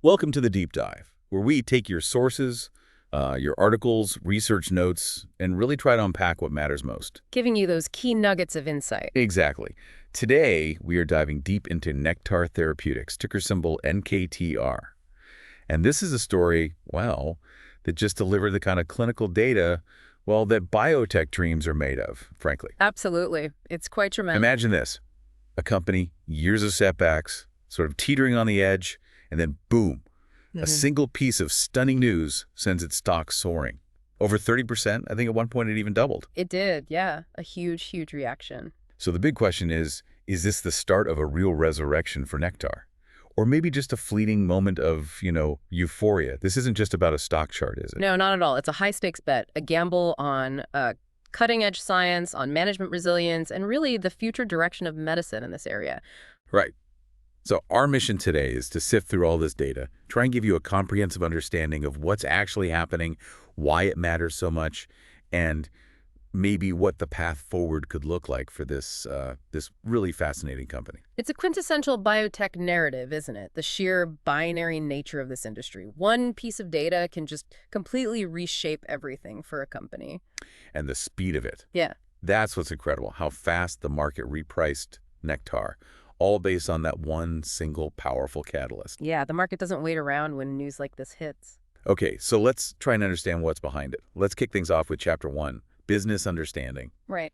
Welcome to the Deep Dive, where we take your sources, your articles, research notes, and really try to unpack what matters most. Giving you those key nuggets of insight. Exactly. Today, we are diving deep into Nektar Therapeutics, ticker symbol NKTR. And this is a story, well, that just delivered the kind of clinical data, well, that biotech dreams are made of, frankly. Absolutely. It's quite tremendous. Imagine this. A company, years of setbacks, sort of teetering on the edge, and then boom, a single piece of stunning news sends its stock soaring. Over 30%, I think at one point it even doubled. It did, yeah. A huge, huge reaction. So the big question is this the start of a real resurrection for Nektar? Or maybe just a fleeting moment of, euphoria? This isn't just about a stock chart, is it? No, not at all. It's a high-stakes bet, a gamble on cutting-edge science, on management resilience, and really the future direction of medicine in this area. Right. So our mission today is to sift through all this data, try and give you a comprehensive understanding of what's actually happening, why it matters so much, and maybe what the path forward could look like for this really fascinating company. It's a quintessential biotech narrative, isn't it? The sheer binary nature of this industry. One piece of data can just completely reshape everything for a company. And the speed of it. Yeah. That's what's incredible, how fast the market repriced Nektar, all based on that one single powerful catalyst. Yeah, the market doesn't wait around when news like this hits. Okay, so let's try and understand what's behind it. Let's kick things off with Chapter 1, Business Understanding. Right.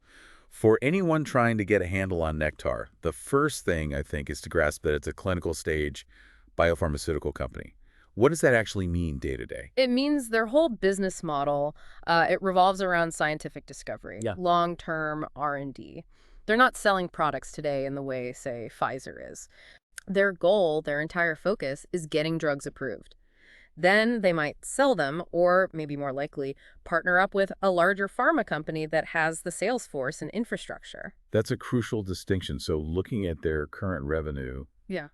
For anyone trying to get a handle on Nektar, the first thing, I think, is to grasp that it's a clinical stage biopharmaceutical company. What does that actually mean day to day? It means their whole business model, it revolves around scientific discovery, long-term R&D. They're not selling products today in the way, say, Pfizer is. Their goal, their entire focus, is getting drugs approved. Then they might sell them, or maybe more likely, partner up with a larger pharma company that has the sales force and infrastructure. That's a crucial distinction. So looking at their current revenue, Yeah.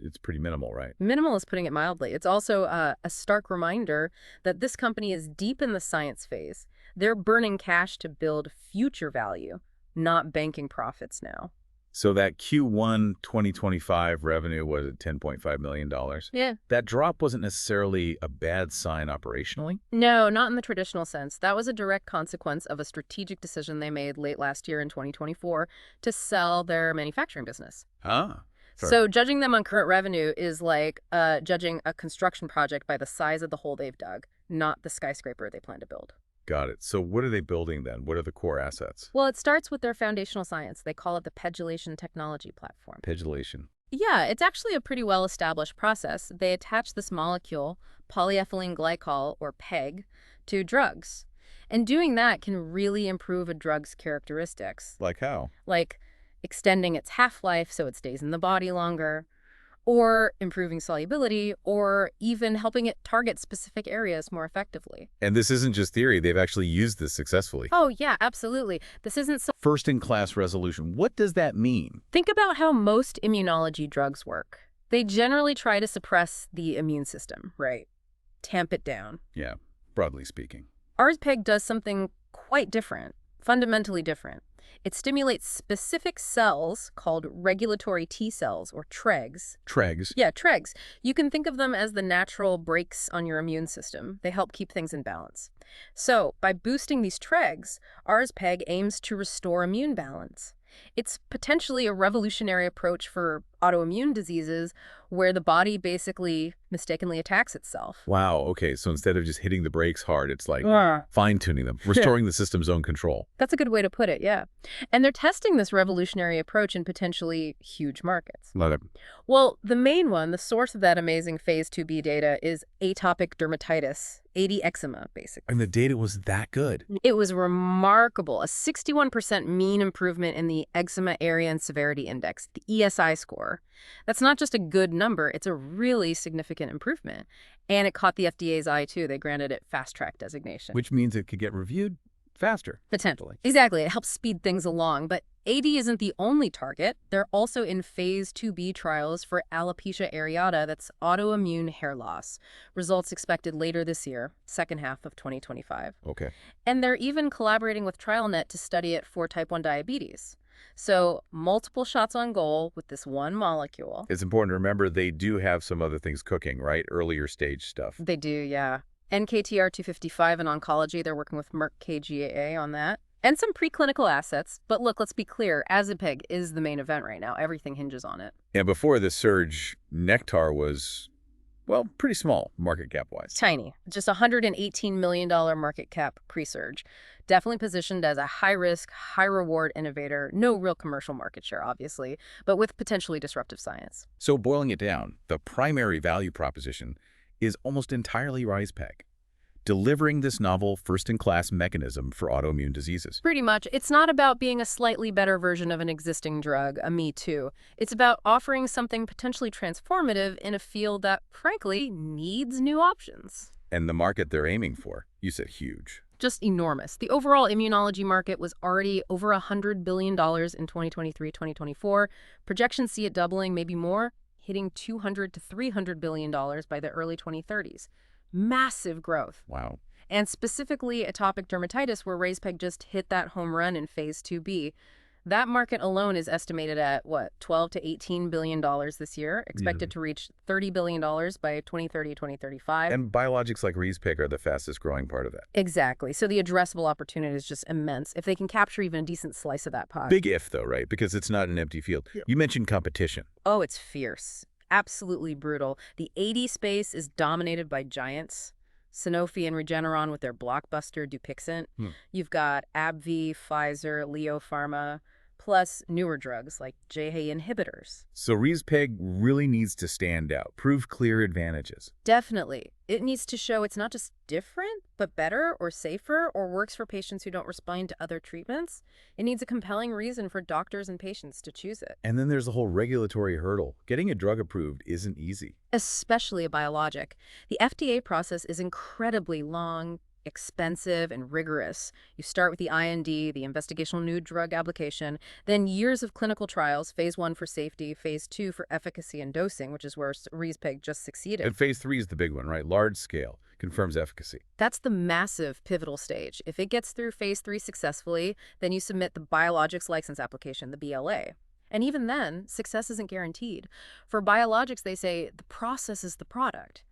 it's pretty minimal, right? Minimal is putting it mildly. It's also a stark reminder that this company is deep in the science phase. They're burning cash to build future value, not banking profits now. So that Q1 2025 revenue was at $10.5 million. Yeah. That drop wasn't necessarily a bad sign operationally? No, not in the traditional sense. That was a direct consequence of a strategic decision they made late last year in 2024 to sell their manufacturing business. Ah. So judging them on current revenue is like judging a construction project by the size of the hole they've dug, not the skyscraper they plan to build. Got it. So what are they building then? What are the core assets? Well, it starts with their foundational science. They call it the pegylation technology platform. Pegylation. Yeah, it's actually a pretty well-established process. They attach this molecule, polyethylene glycol, or PEG, to drugs. And doing that can really improve a drug's characteristics. Like how? Like extending its half-life so it stays in the body longer, or improving solubility, or even helping it target specific areas more effectively. And this isn't just theory. They've actually used this successfully. Oh, yeah, absolutely. This isn't so... First-in-class resolution. What does that mean? Think about how most immunology drugs work. They generally try to suppress the immune system, right? Tamp it down. Yeah, broadly speaking. Ours PEG does something quite different, fundamentally different. It stimulates specific cells called regulatory T cells, or TREGs. TREGs? Yeah, TREGs. You can think of them as the natural brakes on your immune system. They help keep things in balance. So, by boosting these TREGs, ours PEG aims to restore immune balance. It's potentially a revolutionary approach for autoimmune diseases where the body basically mistakenly attacks itself. Wow, okay. So instead of just hitting the brakes hard, it's like fine-tuning them, restoring the system's own control. That's a good way to put it, yeah. And they're testing this revolutionary approach in potentially huge markets. Love it. Well, the main one, the source of that amazing Phase 2b data, is atopic dermatitis, AD eczema, basically. And the data was that good. It was remarkable. A 61% mean improvement in the Eczema Area and Severity Index, the ESI score. That's not just a good number, it's a really significant improvement. And it caught the FDA's eye, too. They granted it fast-track designation. Which means it could get reviewed faster. Potentially. Exactly. It helps speed things along. But AD isn't the only target. They're also in Phase 2b trials for alopecia areata, that's autoimmune hair loss. Results expected later this year, second half of 2025. Okay. And they're even collaborating with TrialNet to study it for type 1 diabetes. So multiple shots on goal with this one molecule. It's important to remember they do have some other things cooking, right? Earlier stage stuff. They do, yeah. NKTR 255 in oncology, they're working with Merck KGaA on that. And some preclinical assets. But look, let's be clear, rezpegaldesleukin is the main event right now. Everything hinges on it. And before this surge, Nektar was, well, pretty small market cap-wise. Tiny. Just $118 million market cap pre-surge. Definitely positioned as a high-risk, high-reward innovator. No real commercial market share, obviously, but with potentially disruptive science. So boiling it down, the primary value proposition is almost entirely rezpegaldesleukin, delivering this novel first-in-class mechanism for autoimmune diseases. Pretty much. It's not about being a slightly better version of an existing drug, a me too. It's about offering something potentially transformative in a field that, frankly, needs new options. And the market they're aiming for, you said huge. Just enormous. The overall immunology market was already over $100 billion in 2023-2024. Projections see it doubling, maybe more, hitting $200 to $300 billion by the early 2030s. Massive growth. Wow. And specifically atopic dermatitis, where rezpegaldesleukin just hit that home run in phase 2B. That market alone is estimated at, what, $12 to $18 billion this year, expected to reach $30 billion by 2030, 2035. And biologics like rezpegaldesleukin are the fastest growing part of that. Exactly. So the addressable opportunity is just immense if they can capture even a decent slice of that pie. Big if, though, right? Because it's not an empty field. Yeah. You mentioned competition. Oh, it's fierce. Absolutely brutal. The AD space is dominated by giants. Sanofi and Regeneron with their blockbuster Dupixent. You've got AbbVie, Pfizer, Leo Pharma, plus newer drugs like JAK inhibitors. So rezpegaldesleukin really needs to stand out, prove clear advantages. Definitely. It needs to show it's not just different, but better or safer or works for patients who don't respond to other treatments. It needs a compelling reason for doctors and patients to choose it. And then there's the whole regulatory hurdle. Getting a drug approved isn't easy. Especially a biologic. The FDA process is incredibly long, expensive, and rigorous. You start with the IND, the investigational new drug application, then years of clinical trials, phase 1 for safety, phase 2 for efficacy and dosing, which is where rezpegaldesleukin just succeeded. And phase 3 is the big one, right? Large scale, confirms efficacy. That's the massive pivotal stage. If it gets through phase 3 successfully, then you submit the biologics license application, the BLA. And even then, success isn't guaranteed. For biologics, they say the process is the product.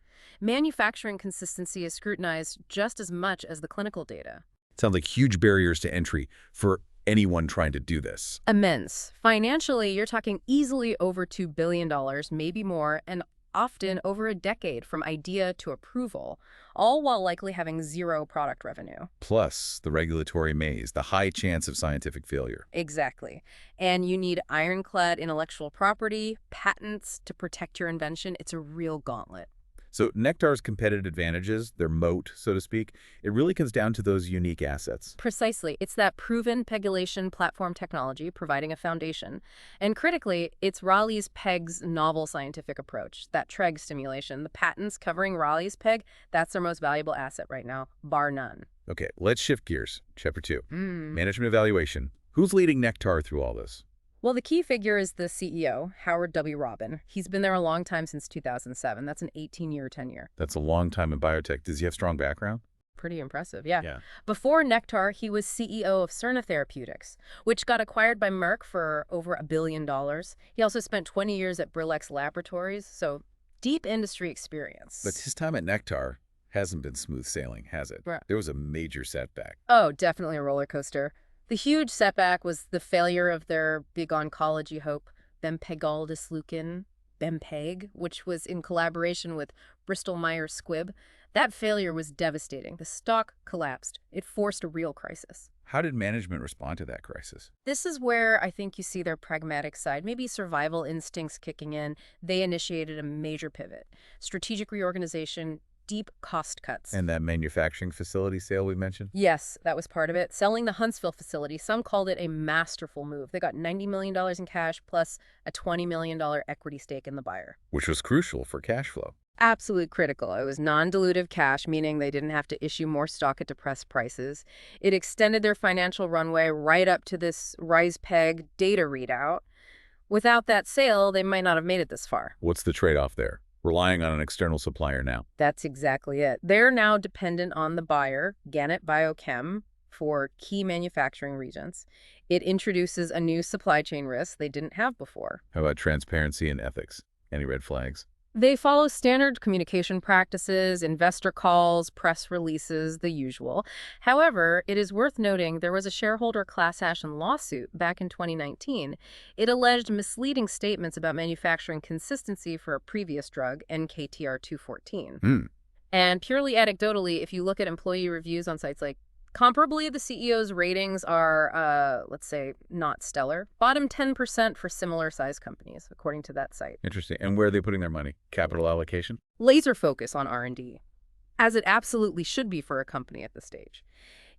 Manufacturing consistency is scrutinized just as much as the clinical data. Sounds like huge barriers to entry for anyone trying to do this. Immense. Financially, you're talking easily over $2 billion, maybe more, and often over a decade from idea to approval, all while likely having zero product revenue. Plus the regulatory maze, the high chance of scientific failure. Exactly. And you need ironclad intellectual property, patents to protect your invention. It's a real gauntlet. So Nektar's competitive advantages, their moat, so to speak, it really comes down to those unique assets. Precisely. It's that proven pegylation platform technology providing a foundation. And critically, it's Raleigh-Peg's novel scientific approach, that TREG stimulation. The patents covering Raleigh-Peg, that's their most valuable asset right now, bar none. Okay, let's shift gears. Chapter 2, management evaluation. Who's leading Nektar through all this? Well, the key figure is the CEO, Howard W. Robin. He's been there a long time, since 2007. That's an 18-year tenure. That's a long time in biotech. Does he have strong background? Pretty impressive, yeah. Before Nektar, he was CEO of Nektar Therapeutics, which got acquired by Merck for over $1 billion. He also spent 20 years at Brillex Laboratories, so deep industry experience. But his time at Nektar hasn't been smooth sailing, has it? Right. There was a major setback. Oh, definitely a roller coaster. The huge setback was the failure of their big oncology hope, rezpegaldesleukin, BEMPEG, which was in collaboration with Bristol Myers Squibb. That failure was devastating. The stock collapsed. It forced a real crisis. How did management respond to that crisis? This is where I think you see their pragmatic side, maybe survival instincts kicking in. They initiated a major pivot, strategic reorganization, deep cost cuts. And that manufacturing facility sale we mentioned? Yes, that was part of it. Selling the Huntsville facility, some called it a masterful move. They got $90 million in cash plus a $20 million equity stake in the buyer. Which was crucial for cash flow. Absolutely critical. It was non-dilutive cash, meaning they didn't have to issue more stock at depressed prices. It extended their financial runway right up to this rezpegaldesleukin data readout. Without that sale, they might not have made it this far. What's the trade-off there? Relying on an external supplier now. That's exactly it. They're now dependent on the buyer, Gannett Biochem, for key manufacturing regions. It introduces a new supply chain risk they didn't have before. How about transparency and ethics? Any red flags? They follow standard communication practices, investor calls, press releases, the usual. However, it is worth noting there was a shareholder class action lawsuit back in 2019. It alleged misleading statements about manufacturing consistency for a previous drug, NKTR 214. And purely anecdotally, if you look at employee reviews on sites like comparably, the CEO's ratings are, let's say, not stellar. Bottom 10% for similar-sized companies, according to that site. Interesting. And where are they putting their money? Capital allocation? Laser focus on R&D, as it absolutely should be for a company at this stage.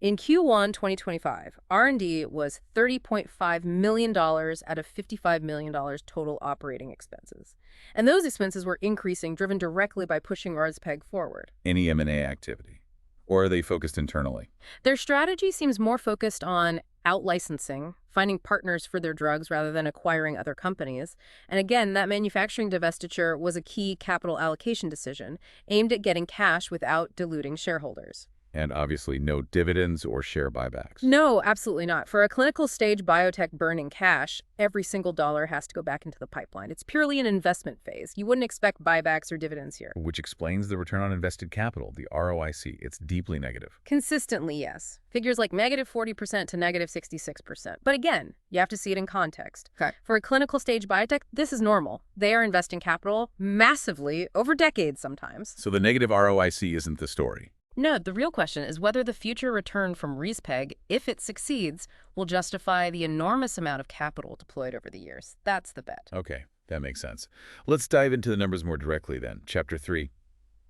In Q1 2025, R&D was $30.5 million out of $55 million total operating expenses. And those expenses were increasing, driven directly by pushing rezpeg forward. Any M&A activity? Or are they focused internally? Their strategy seems more focused on out-licensing, finding partners for their drugs rather than acquiring other companies. And again, that manufacturing divestiture was a key capital allocation decision aimed at getting cash without diluting shareholders. And obviously no dividends or share buybacks. No, absolutely not. For a clinical stage biotech burning cash, every single dollar has to go back into the pipeline. It's purely an investment phase. You wouldn't expect buybacks or dividends here. Which explains the return on invested capital, the ROIC. It's deeply negative. Consistently, yes. Figures like -40% to -66%. But again, you have to see it in context. Okay. For a clinical stage biotech, this is normal. They are investing capital massively over decades sometimes. So the negative ROIC isn't the story. No, the real question is whether the future return from rezpeg, if it succeeds, will justify the enormous amount of capital deployed over the years. That's the bet. Okay, that makes sense. Let's dive into the numbers more directly then. Chapter 3,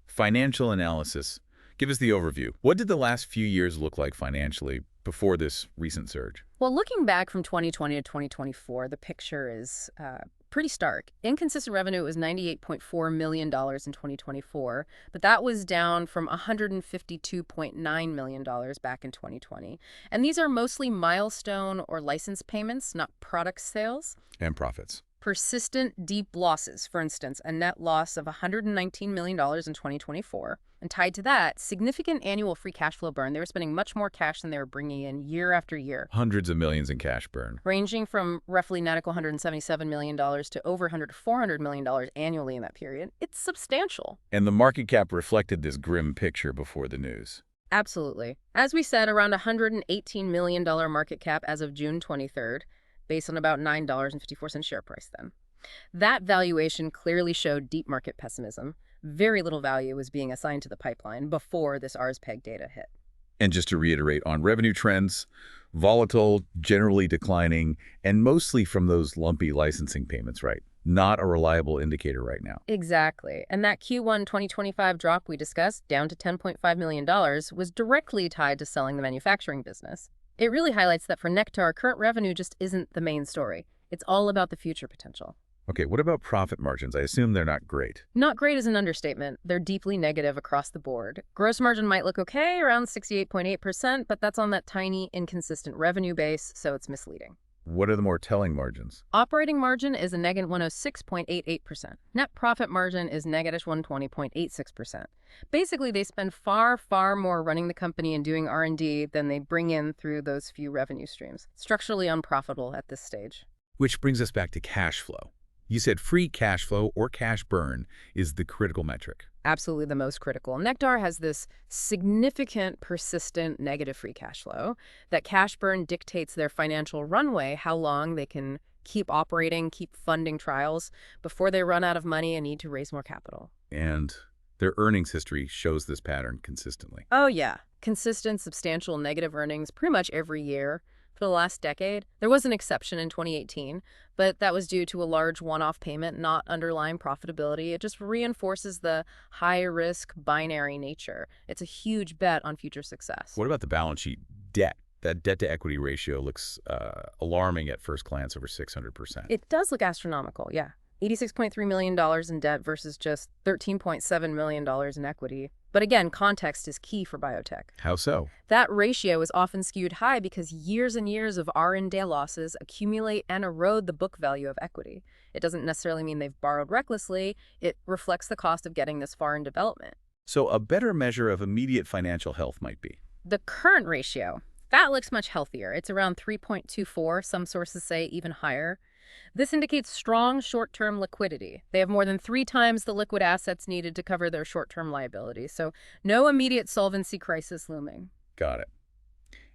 Financial Analysis. Give us the overview. What did the last few years look like financially before this recent surge? Well, looking back from 2020 to 2024, the picture is pretty stark. Inconsistent revenue was $98.4 million in 2024, but that was down from $152.9 million back in 2020. And these are mostly milestone or license payments, not product sales. And profits. Persistent deep losses, for instance, a net loss of $119 million in 2024. And tied to that, significant annual free cash flow burn. They were spending much more cash than they were bringing in year after year. Hundreds of millions in cash burn. Ranging from roughly net $177 million to over $400 million annually in that period. It's substantial. And the market cap reflected this grim picture before the news. Absolutely. As we said, around $118 million market cap as of June 23rd, based on about $9.54 share price then. That valuation clearly showed deep market pessimism. Very little value was being assigned to the pipeline before this rezpeg data hit. And just to reiterate on revenue trends, volatile, generally declining, and mostly from those lumpy licensing payments, right? Not a reliable indicator right now. Exactly. And that Q1 2025 drop we discussed, down to $10.5 million, was directly tied to selling the manufacturing business. It really highlights that for Nektar, current revenue just isn't the main story. It's all about the future potential. Okay, what about profit margins? I assume they're not great. Not great is an understatement. They're deeply negative across the board. Gross margin might look okay, around 68.8%, but that's on that tiny, inconsistent revenue base, so it's misleading. What are the more telling margins? Operating margin is a negative 106.88%. Net profit margin is negative 120.86%. Basically, they spend far, far more running the company and doing R&D than they bring in through those few revenue streams. Structurally unprofitable at this stage. Which brings us back to cash flow. You said free cash flow or cash burn is the critical metric. Absolutely the most critical. Nektar has this significant, persistent negative free cash flow. That cash burn dictates their financial runway, how long they can keep operating, keep funding trials before they run out of money and need to raise more capital. And their earnings history shows this pattern consistently. Oh, yeah. Consistent, substantial negative earnings pretty much every year. For the last decade. There was an exception in 2018, but that was due to a large one-off payment, not underlying profitability. It just reinforces the high-risk binary nature. It's a huge bet on future success. What about the balance sheet debt? That debt-to-equity ratio looks alarming at first glance, over 600%. It does look astronomical, yeah. $86.3 million in debt versus just $13.7 million in equity. But again, context is key for biotech. How so? That ratio is often skewed high because years and years of R&D losses accumulate and erode the book value of equity. It doesn't necessarily mean they've borrowed recklessly. It reflects the cost of getting this far in development. So a better measure of immediate financial health might be? The current ratio, That looks much healthier. It's around 3.24, some sources say even higher. This indicates strong short-term liquidity. They have more than 3 times the liquid assets needed to cover their short-term liabilities, so no immediate solvency crisis looming. Got it.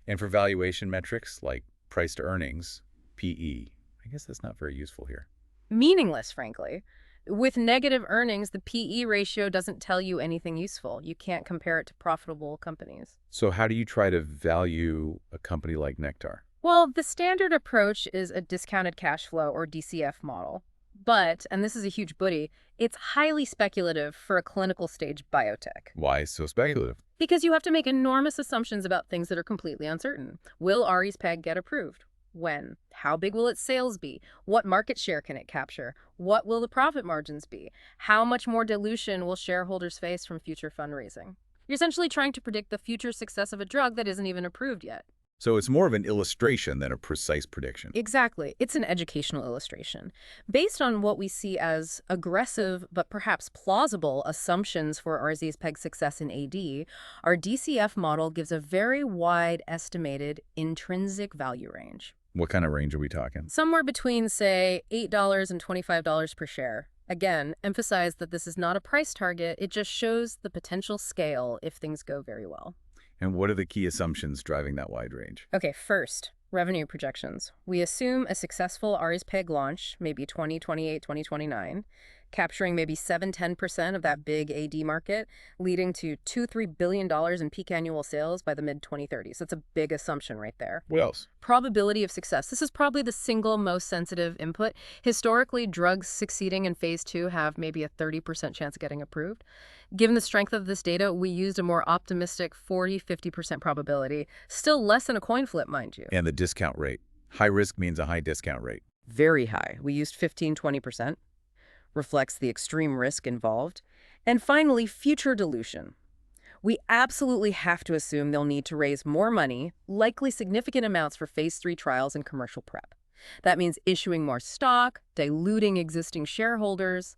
And for valuation metrics like price to earnings, PE, I guess that's not very useful here. Meaningless, frankly. With negative earnings, the PE ratio doesn't tell you anything useful. You can't compare it to profitable companies. So how do you try to value a company like Nektar? Well, the standard approach is a discounted cash flow or DCF model. But, and this is a huge buddy, it's highly speculative for a clinical stage biotech. Why so speculative? Because you have to make enormous assumptions about things that are completely uncertain. Will rezpegaldesleukin get approved? When? How big will its sales be? What market share can it capture? What will the profit margins be? How much more dilution will shareholders face from future fundraising? You're essentially trying to predict the future success of a drug that isn't even approved yet. So it's more of an illustration than a precise prediction. Exactly. It's an educational illustration. Based on what we see as aggressive but perhaps plausible assumptions for rezpegaldesleukin's success in AD, our DCF model gives a very wide estimated intrinsic value range. What kind of range are we talking? Somewhere between, say, $8 and $25 per share. Again, emphasize that this is not a price target. It just shows the potential scale if things go very well. And what are the key assumptions driving that wide range? Okay, first, revenue projections. We assume a successful rezpegaldesleukin launch, maybe 2028, 2029, capturing maybe 7–10% of that big AD market, leading to $2–3 billion in peak annual sales by the mid-2030s. That's a big assumption right there. What else? Probability of success. This is probably the single most sensitive input. Historically, drugs succeeding in phase 2 have maybe a 30% chance of getting approved. Given the strength of this data, we used a more optimistic 40–50% probability. Still less than a coin flip, mind you. And the discount rate. High risk means a high discount rate. Very high. We used 15–20%. Reflects the extreme risk involved. And finally, future dilution. We absolutely have to assume they'll need to raise more money, likely significant amounts for phase 3 trials and commercial prep. That means issuing more stock, diluting existing shareholders.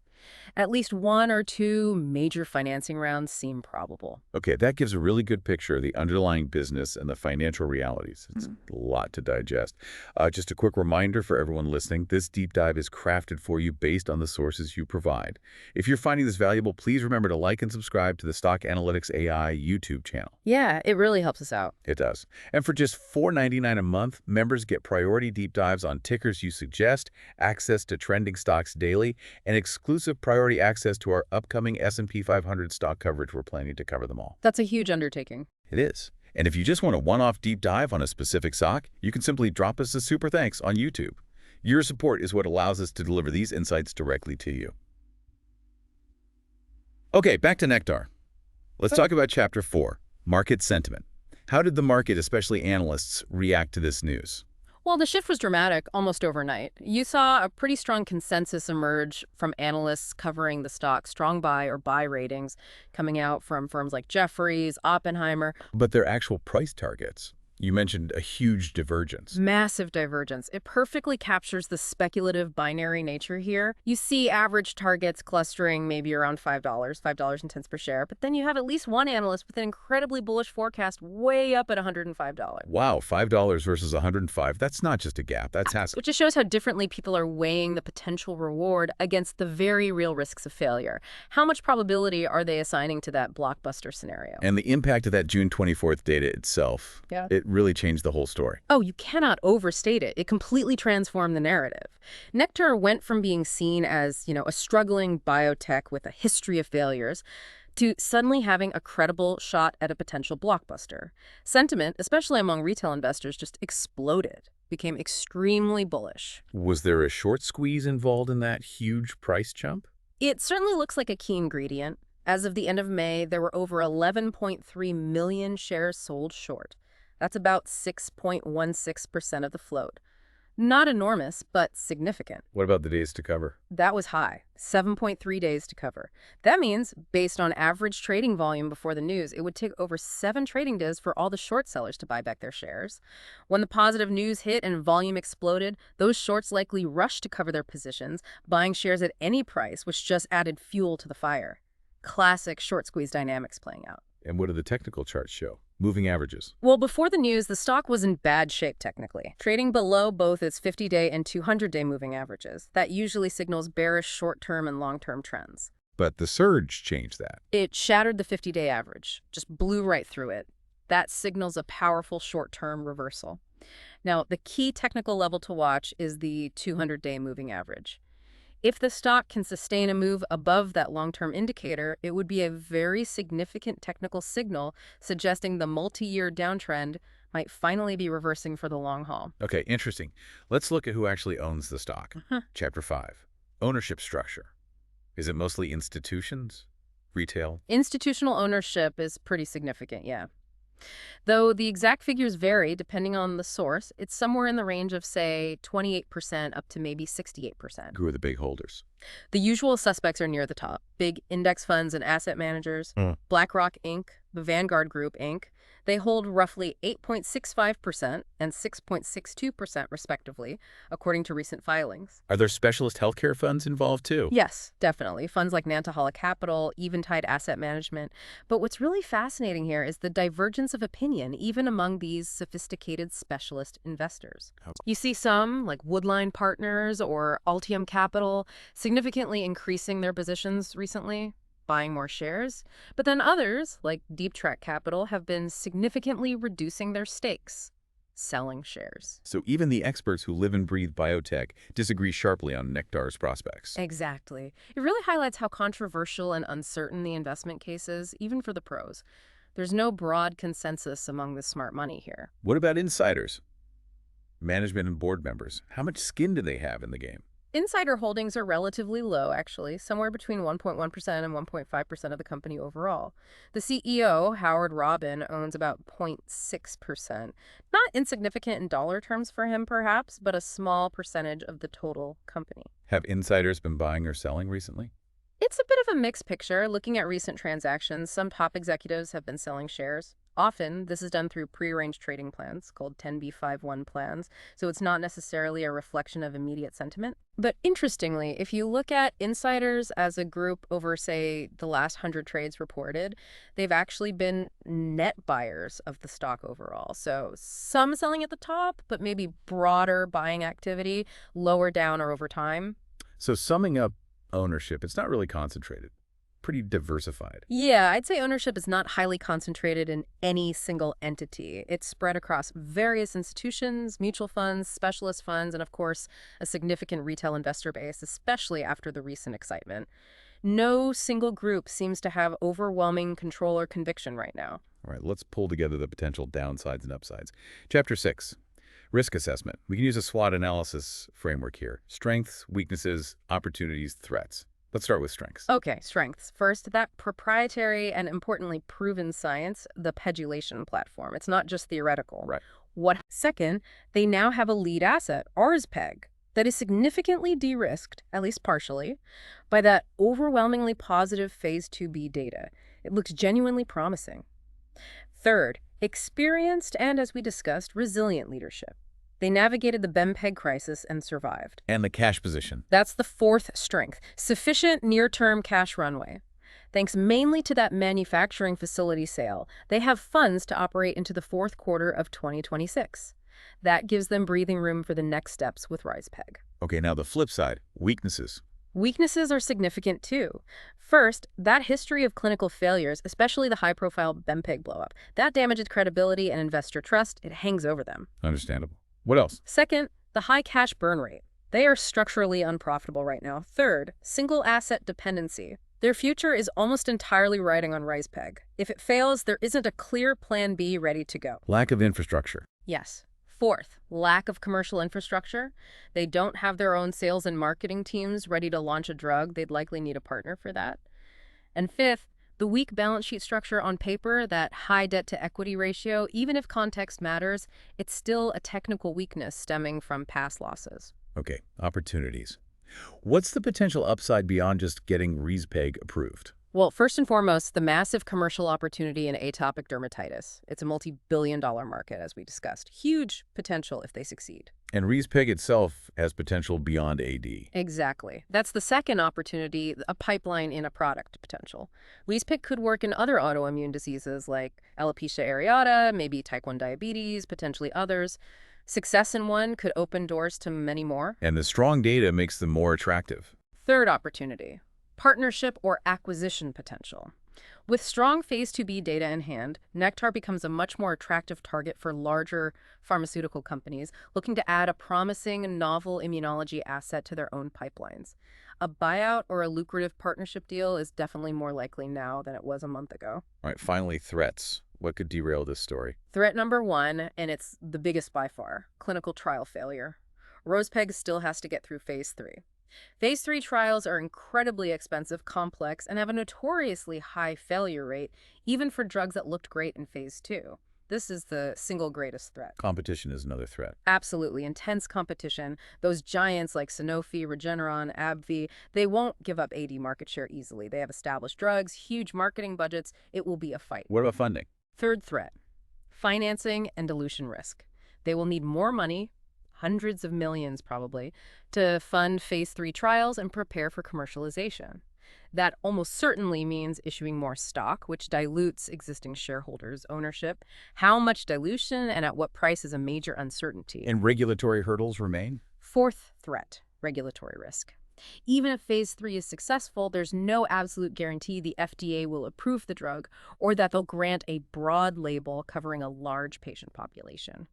At least 1 or 2 major financing rounds seem probable. Okay, that gives a really good picture of the underlying business and the financial realities. It's a lot to digest. Just a quick reminder for everyone listening, this deep dive is crafted for you based on the sources you provide. If you're finding this valuable, please remember to like and subscribe to the Stock Analytics AI YouTube channel. Yeah, it really helps us out. It does. And for just $4.99 a month, members get priority deep dives on tickers you suggest, access to trending stocks daily, and exclusive priority access to our upcoming S&P 500 stock coverage. We're planning to cover them all. That's a huge undertaking. It is. And if you just want a one-off deep dive on a specific stock, you can simply drop us a super thanks on YouTube. Your support is what allows us to deliver these insights directly to you. Okay, back to Nektar. Let's talk about Chapter 4, Market Sentiment. How did the market, especially analysts, react to this news? Well, the shift was dramatic almost overnight. You saw a pretty strong consensus emerge from analysts covering the stock, strong buy or buy ratings coming out from firms like Jefferies, Oppenheimer. But their actual price targets, you mentioned a huge divergence. Massive divergence. It perfectly captures the speculative binary nature here. You see average targets clustering maybe around $5, $5.10 per share, but then you have at least one analyst with an incredibly bullish forecast way up at $105. Wow, $5 versus $105. That's not just a gap, that's hassle. Which just shows how differently people are weighing the potential reward against the very real risks of failure. How much probability are they assigning to that blockbuster scenario? And the impact of that June 24th data itself, it really changed the whole story. Oh, you cannot overstate it. It completely transformed the narrative. Nektar went from being seen as, a struggling biotech with a history of failures to suddenly having a credible shot at a potential blockbuster. Sentiment, especially among retail investors, just exploded, became extremely bullish. Was there a short squeeze involved in that huge price jump? It certainly looks like a key ingredient. As of the end of May, there were over 11.3 million shares sold short. That's about 6.16% of the float. Not enormous, but significant. What about the days to cover? That was high, 7.3 days to cover. That means, based on average trading volume before the news, it would take over 7 trading days for all the short sellers to buy back their shares. When the positive news hit and volume exploded, those shorts likely rushed to cover their positions, buying shares at any price, which just added fuel to the fire. Classic short squeeze dynamics playing out. And what do the technical charts show? Moving averages. Well, before the news, the stock was in bad shape technically, trading below both its 50-day and 200-day moving averages. That usually signals bearish short-term and long-term trends. But the surge changed that. It shattered the 50-day average, just blew right through it. That signals a powerful short-term reversal. Now, the key technical level to watch is the 200-day moving average. If the stock can sustain a move above that long-term indicator, it would be a very significant technical signal suggesting the multi-year downtrend might finally be reversing for the long haul. Okay, interesting. Let's look at who actually owns the stock. Chapter 5. Ownership structure. Is it mostly institutions? Retail? Institutional ownership is pretty significant, yeah. Though the exact figures vary depending on the source, it's somewhere in the range of, say, 28% up to maybe 68%. Who are the big holders? The usual suspects are near the top. Big index funds and asset managers, BlackRock Inc., the Vanguard Group Inc. They hold roughly 8.65% and 6.62% respectively, according to recent filings. Are there specialist healthcare funds involved too? Yes, definitely. Funds like Nantahala Capital, Eventide Asset Management. But what's really fascinating here is the divergence of opinion, even among these sophisticated specialist investors. You see some, like Woodline Partners or Altium Capital, significantly increasing their positions recently, buying more shares. But then others, like Deep Track Capital, have been significantly reducing their stakes, selling shares. So even the experts who live and breathe biotech disagree sharply on Nektar's prospects. Exactly. It really highlights how controversial and uncertain the investment case is, even for the pros. There's no broad consensus among the smart money here. What about insiders? Management and board members. How much skin do they have in the game? Insider holdings are relatively low, actually, somewhere between 1.1% and 1.5% of the company overall. The CEO, Howard Robin, owns about 0.6%. Not insignificant in dollar terms for him, perhaps, but a small percentage of the total company. Have insiders been buying or selling recently? It's a bit of a mixed picture. Looking at recent transactions, some top executives have been selling shares. Often, this is done through prearranged trading plans called 10b5-1 plans, so it's not necessarily a reflection of immediate sentiment. But interestingly, if you look at insiders as a group over, say, the last 100 trades reported, they've actually been net buyers of the stock overall. So some selling at the top, but maybe broader buying activity lower down or over time. So summing up ownership, it's not really concentrated. Pretty diversified. Yeah, I'd say ownership is not highly concentrated in any single entity. It's spread across various institutions, mutual funds, specialist funds, and of course, a significant retail investor base, especially after the recent excitement. No single group seems to have overwhelming control or conviction right now. All right, let's pull together the potential downsides and upsides. Chapter 6. Risk assessment. We can use a SWOT analysis framework here. Strengths, weaknesses, opportunities, threats. Let's start with strengths. Okay, strengths. First, that proprietary and importantly proven science, the pedulation platform. It's not just theoretical. Right. Second, they now have a lead asset, rezpeg, that is significantly de-risked, at least partially, by that overwhelmingly positive phase 2b data. It looks genuinely promising. Third, experienced and, as we discussed, resilient leadership. They navigated the BEMPEG crisis and survived. And the cash position. That's the fourth strength, sufficient near-term cash runway. Thanks mainly to that manufacturing facility sale, they have funds to operate into the fourth quarter of 2026. That gives them breathing room for the next steps with rezpeg. Okay, now the flip side, weaknesses. Weaknesses are significant too. First, that history of clinical failures, especially the high-profile BEMPEG blowup, that damages credibility and investor trust. It hangs over them. Understandable. What else? Second, the high cash burn rate. They are structurally unprofitable right now. Third, single asset dependency. Their future is almost entirely riding on rezpeg. If it fails, there isn't a clear plan B ready to go. Lack of infrastructure. Yes. Fourth, lack of commercial infrastructure. They don't have their own sales and marketing teams ready to launch a drug. They'd likely need a partner for that. And fifth, the weak balance sheet structure on paper, that high debt-to-equity ratio, even if context matters, it's still a technical weakness stemming from past losses. Okay, opportunities. What's the potential upside beyond just getting rezpeg approved? Well, first and foremost, the massive commercial opportunity in atopic dermatitis. It's a multi-billion-dollar market, as we discussed. Huge potential if they succeed. And rezpeg itself has potential beyond AD. Exactly. That's the second opportunity, a pipeline in a product potential. Rezpeg could work in other autoimmune diseases like alopecia areata, maybe type 1 diabetes, potentially others. Success in one could open doors to many more. And the strong data makes them more attractive. Third opportunity, partnership or acquisition potential. With strong phase 2b data in hand, Nektar becomes a much more attractive target for larger pharmaceutical companies looking to add a promising novel immunology asset to their own pipelines. A buyout or a lucrative partnership deal is definitely more likely now than it was a month ago. All right, finally, threats. What could derail this story? Threat number one, and it's the biggest by far, clinical trial failure. Rezpeg still has to get through phase 3. Phase 3 trials are incredibly expensive, complex, and have a notoriously high failure rate, even for drugs that looked great in phase 2. This is the single greatest threat. Competition is another threat. Absolutely. Intense competition. Those giants like Sanofi, Regeneron, AbbVie, they won't give up AD market share easily. They have established drugs, huge marketing budgets. It will be a fight. What about funding? Third threat, financing and dilution risk. They will need more money, hundreds of millions probably, to fund phase 3 trials and prepare for commercialization. That almost certainly means issuing more stock, which dilutes existing shareholders' ownership. How much dilution and at what price is a major uncertainty. And regulatory hurdles remain? Fourth threat, regulatory risk. Even if phase 3 is successful, there's no absolute guarantee the FDA will approve the drug or that they'll grant a broad label covering a large patient population.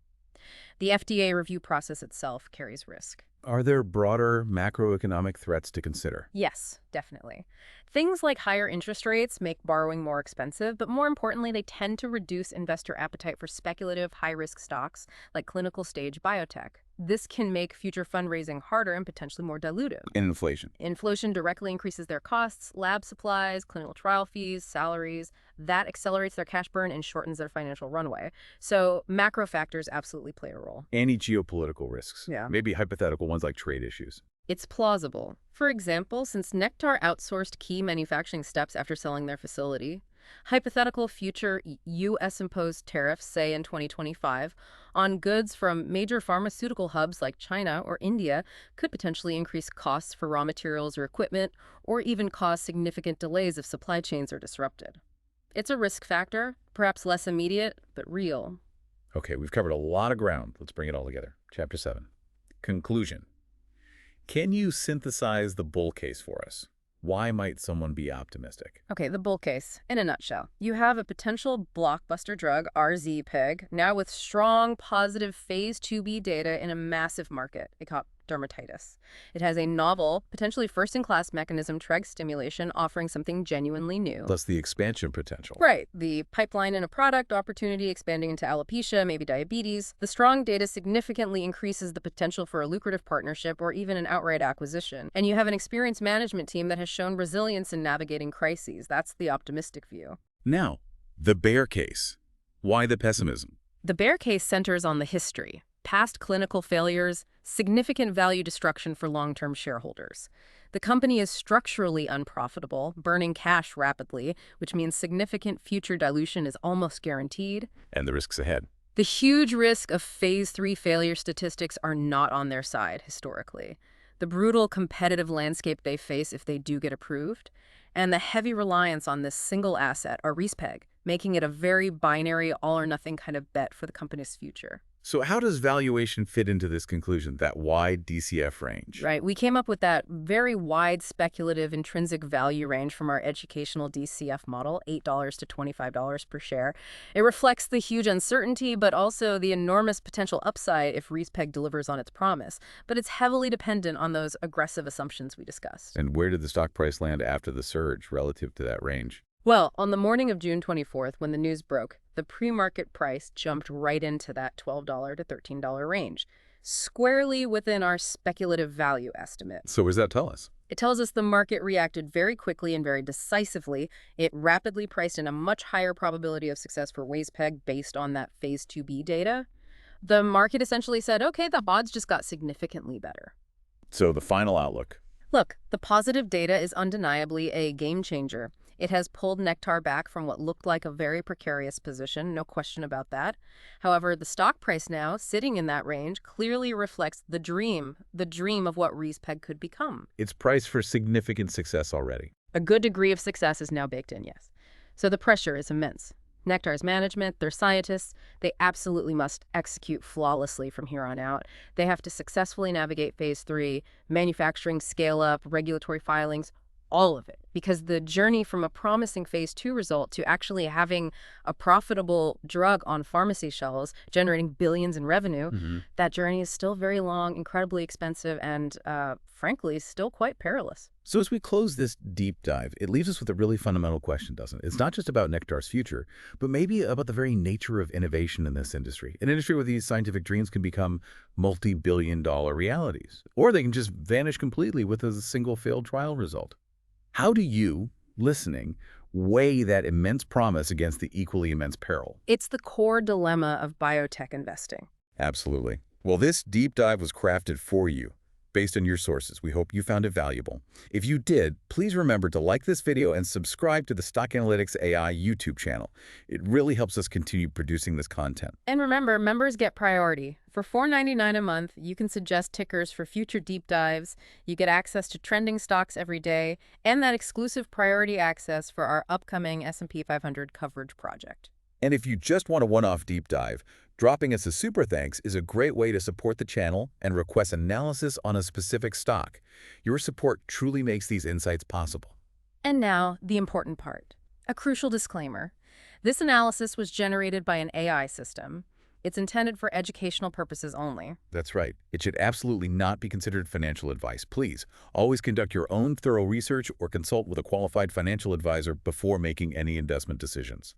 The FDA review process itself carries risk. Are there broader macroeconomic threats to consider? Yes, definitely. Things like higher interest rates make borrowing more expensive, but more importantly, they tend to reduce investor appetite for speculative, high-risk stocks like clinical-stage biotech. This can make future fundraising harder and potentially more dilutive. And inflation. Inflation directly increases their costs, lab supplies, clinical trial fees, salaries. That accelerates their cash burn and shortens their financial runway. So macro factors absolutely play a role. Any geopolitical risks. Yeah. Maybe hypothetical ones like trade issues. It's plausible. For example, since Nektar outsourced key manufacturing steps after selling their facility, hypothetical future U.S.-imposed tariffs, say in 2025, on goods from major pharmaceutical hubs like China or India could potentially increase costs for raw materials or equipment, or even cause significant delays if supply chains are disrupted. It's a risk factor, perhaps less immediate, but real. Okay, we've covered a lot of ground. Let's bring it all together. Chapter 7. Conclusion. Can you synthesize the bull case for us? Why might someone be optimistic? Okay, the bull case, in a nutshell. You have a potential blockbuster drug, rezpeg, now with strong positive phase 2b data in a massive market, atopic dermatitis. It has a novel, potentially first-in-class mechanism, TREG stimulation, offering something genuinely new. Plus the expansion potential. Right. The pipeline in a product, opportunity expanding into alopecia, maybe diabetes. The strong data significantly increases the potential for a lucrative partnership or even an outright acquisition. And you have an experienced management team that has shown resilience in navigating crises. That's the optimistic view. Now, the bear case. Why the pessimism? The bear case centers on the history. Past clinical failures, significant value destruction for long-term shareholders. The company is structurally unprofitable, burning cash rapidly, which means significant future dilution is almost guaranteed. And the risks ahead. The huge risk of phase 3 failure statistics are not on their side historically. The brutal competitive landscape they face if they do get approved, and the heavy reliance on this single asset, or rezpeg, making it a very binary, all-or-nothing kind of bet for the company's future. So how does valuation fit into this conclusion, that wide DCF range? Right. We came up with that very wide speculative intrinsic value range from our educational DCF model, $8 to $25 per share. It reflects the huge uncertainty, but also the enormous potential upside if rezpeg delivers on its promise. But it's heavily dependent on those aggressive assumptions we discussed. And where did the stock price land after the surge relative to that range? Well, on the morning of June 24th, when the news broke, the pre-market price jumped right into that $12 to $13 range, squarely within our speculative value estimate. So what does that tell us? It tells us the market reacted very quickly and very decisively. It rapidly priced in a much higher probability of success for rezpeg based on that phase 2b data. The market essentially said, okay, the odds just got significantly better. So the final outlook. Look, the positive data is undeniably a game changer. It has pulled Nektar back from what looked like a very precarious position, no question about that. However, the stock price now, sitting in that range, clearly reflects the dream of what rezpeg could become. It's priced for significant success already. A good degree of success is now baked in, yes. So the pressure is immense. Nektar's management, their scientists, they absolutely must execute flawlessly from here on out. They have to successfully navigate phase 3, manufacturing scale-up, regulatory filings, all of it. Because the journey from a promising phase 2 result to actually having a profitable drug on pharmacy shelves, generating billions in revenue, that journey is still very long, incredibly expensive, and frankly, still quite perilous. So as we close this deep dive, it leaves us with a really fundamental question, doesn't it? It's not just about Nektar's future, but maybe about the very nature of innovation in this industry. An industry where these scientific dreams can become multi-billion-dollar realities, or they can just vanish completely with a single failed trial result. How do you, listening, weigh that immense promise against the equally immense peril? It's the core dilemma of biotech investing. Absolutely. Well, this deep dive was crafted for you, based on your sources. We hope you found it valuable. If you did, please remember to like this video and subscribe to the Stock Analytics AI YouTube channel. It really helps us continue producing this content. And remember, members get priority. For $4.99 a month, you can suggest tickers for future deep dives, you get access to trending stocks every day, and that exclusive priority access for our upcoming S&P 500 coverage project. And if you just want a one-off deep dive, dropping us a super thanks is a great way to support the channel and request analysis on a specific stock. Your support truly makes these insights possible. And now, the important part. A crucial disclaimer. This analysis was generated by an AI system. It's intended for educational purposes only. That's right. It should absolutely not be considered financial advice. Please, always conduct your own thorough research or consult with a qualified financial advisor before making any investment decisions.